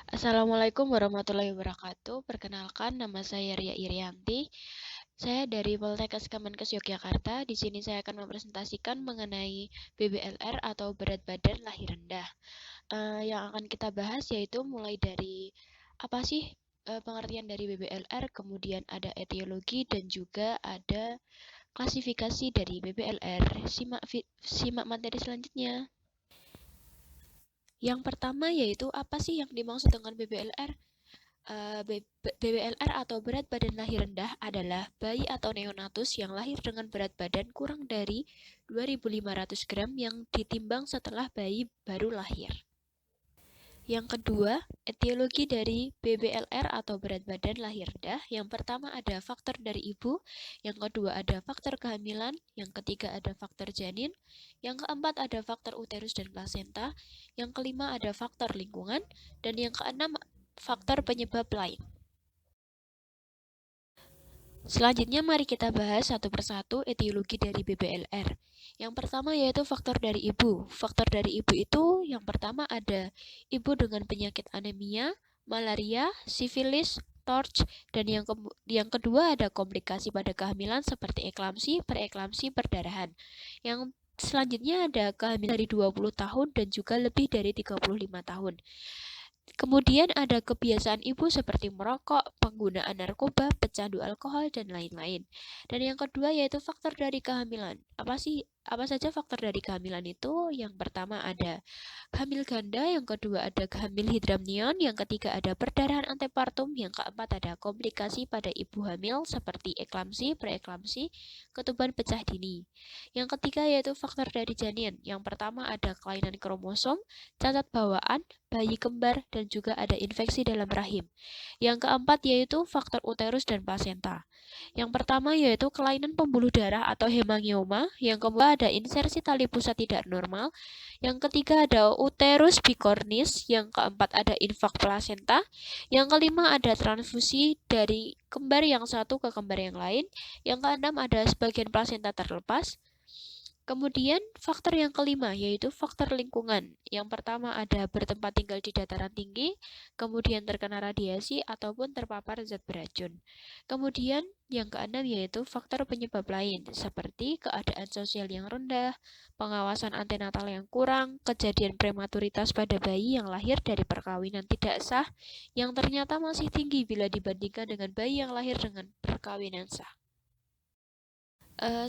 Assalamualaikum warahmatullahi wabarakatuh. Perkenalkan, nama saya Ria Irianti. Saya dari Poltekkes Kemenkes Yogyakarta. Di sini saya akan mempresentasikan mengenai BBLR atau berat badan lahir rendah. Yang akan kita bahas yaitu mulai dari apa sih pengertian dari BBLR, kemudian ada etiologi dan juga ada klasifikasi dari BBLR. Simak materi selanjutnya. Yang pertama yaitu apa sih yang dimaksud dengan BBLR? BBLR atau berat badan lahir rendah adalah bayi atau neonatus yang lahir dengan berat badan kurang dari 2.500 gram yang ditimbang setelah bayi baru lahir. Yang kedua, etiologi dari BBLR atau berat badan lahir rendah. Yang pertama ada faktor dari ibu, yang kedua ada faktor kehamilan, yang ketiga ada faktor janin, yang keempat ada faktor uterus dan plasenta, yang kelima ada faktor lingkungan, dan yang keenam faktor penyebab lain. Selanjutnya mari kita bahas satu persatu etiologi dari BBLR. Yang pertama yaitu faktor dari ibu. Faktor dari ibu itu yang pertama ada ibu dengan penyakit anemia, malaria, sifilis, torch, dan yang kedua ada komplikasi pada kehamilan seperti eklamsi, preeklamsi, perdarahan. Yang selanjutnya ada kehamilan dari 20 tahun dan juga lebih dari 35 tahun. Kemudian ada kebiasaan ibu seperti merokok, penggunaan narkoba, pecandu alkohol, dan lain-lain. Dan yang kedua yaitu faktor dari kehamilan. Apa saja faktor dari kehamilan itu? Yang pertama ada hamil ganda, yang kedua ada hamil hidramnion, yang ketiga ada perdarahan antepartum, yang keempat ada komplikasi pada ibu hamil seperti eklamsi, preeklamsi, ketuban pecah dini. Yang ketiga yaitu faktor dari janin. Yang pertama ada kelainan kromosom, cacat bawaan, bayi kembar, dan juga ada infeksi dalam rahim. Yang keempat yaitu faktor uterus dan plasenta. Yang pertama yaitu kelainan pembuluh darah atau hemangioma, yang kedua ada insersi tali pusat tidak normal, yang ketiga ada uterus bicornis, yang keempat ada infak plasenta, yang kelima ada transfusi dari kembar yang satu ke kembar yang lain, yang keenam ada sebagian plasenta terlepas. Kemudian faktor yang kelima yaitu faktor lingkungan. Yang pertama ada bertempat tinggal di dataran tinggi, kemudian terkena radiasi ataupun terpapar zat beracun. Kemudian yang keenam yaitu faktor penyebab lain seperti keadaan sosial yang rendah, pengawasan antenatal yang kurang, kejadian prematuritas pada bayi yang lahir dari perkawinan tidak sah yang ternyata masih tinggi bila dibandingkan dengan bayi yang lahir dengan perkawinan sah.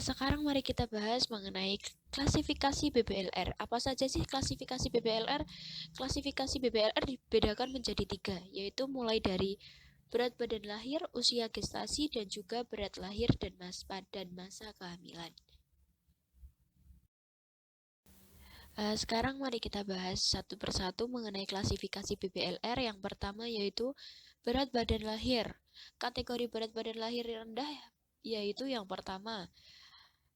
Sekarang mari kita bahas mengenai klasifikasi BBLR. Apa saja sih klasifikasi BBLR? Klasifikasi BBLR dibedakan menjadi 3, yaitu mulai dari berat badan lahir, usia gestasi, dan juga berat lahir dan masa kehamilan. Sekarang mari kita bahas satu persatu mengenai klasifikasi BBLR. Yang pertama yaitu berat badan lahir. Kategori berat badan lahir rendah yaitu yang pertama,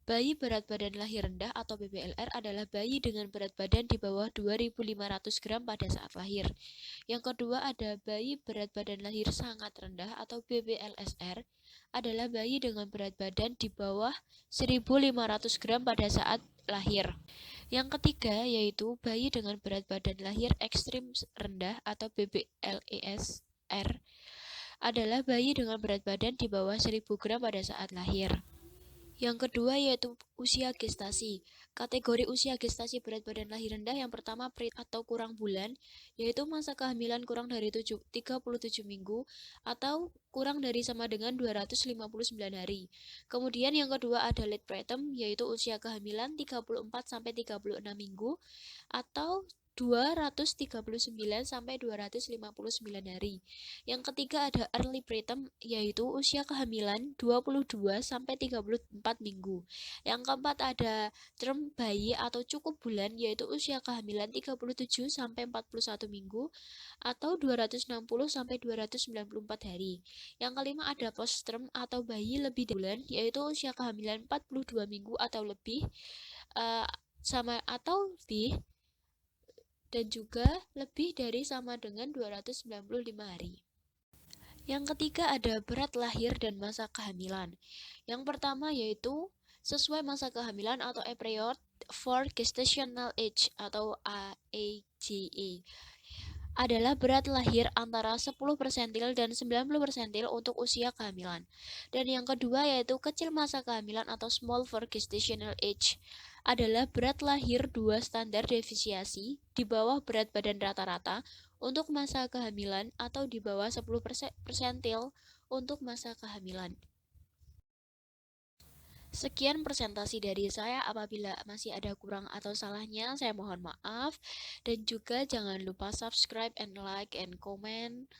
bayi berat badan lahir rendah atau BBLR adalah bayi dengan berat badan di bawah 2.500 gram pada saat lahir. Yang kedua ada bayi berat badan lahir sangat rendah atau BBLSR, adalah bayi dengan berat badan di bawah 1.500 gram pada saat lahir. Yang ketiga yaitu bayi dengan berat badan lahir ekstrim rendah atau BBLESR, adalah bayi dengan berat badan di bawah 1.000 gram pada saat lahir. Yang kedua yaitu usia gestasi. Kategori usia gestasi berat badan lahir rendah yang pertama PRIT atau kurang bulan, yaitu masa kehamilan kurang dari 37 minggu atau kurang dari sama dengan 259 hari. Kemudian yang kedua ada late preterm, yaitu usia kehamilan 34-36 minggu atau 239 sampai 259 hari. Yang ketiga ada early preterm, yaitu usia kehamilan 22 sampai 34 minggu. Yang keempat ada term bayi atau cukup bulan, yaitu usia kehamilan 37 sampai 41 minggu atau 260 sampai 294 hari. Yang kelima ada post term atau bayi lebih dari bulan, yaitu usia kehamilan 42 minggu atau lebih sama atau lebih dan juga lebih dari sama dengan 295 hari. Yang ketiga ada berat lahir dan masa kehamilan. Yang pertama yaitu sesuai masa kehamilan atau a period for gestational age atau AGE. adalah berat lahir antara 10 persentil dan 90 persentil untuk usia kehamilan. Dan yang kedua yaitu kecil masa kehamilan atau small for gestational age adalah berat lahir 2 standar deviasi di bawah berat badan rata-rata untuk masa kehamilan atau di bawah 10 persentil untuk masa kehamilan. Sekian presentasi dari saya. Apabila masih ada kurang atau salahnya, saya mohon maaf. Dan juga jangan lupa subscribe and like and comment.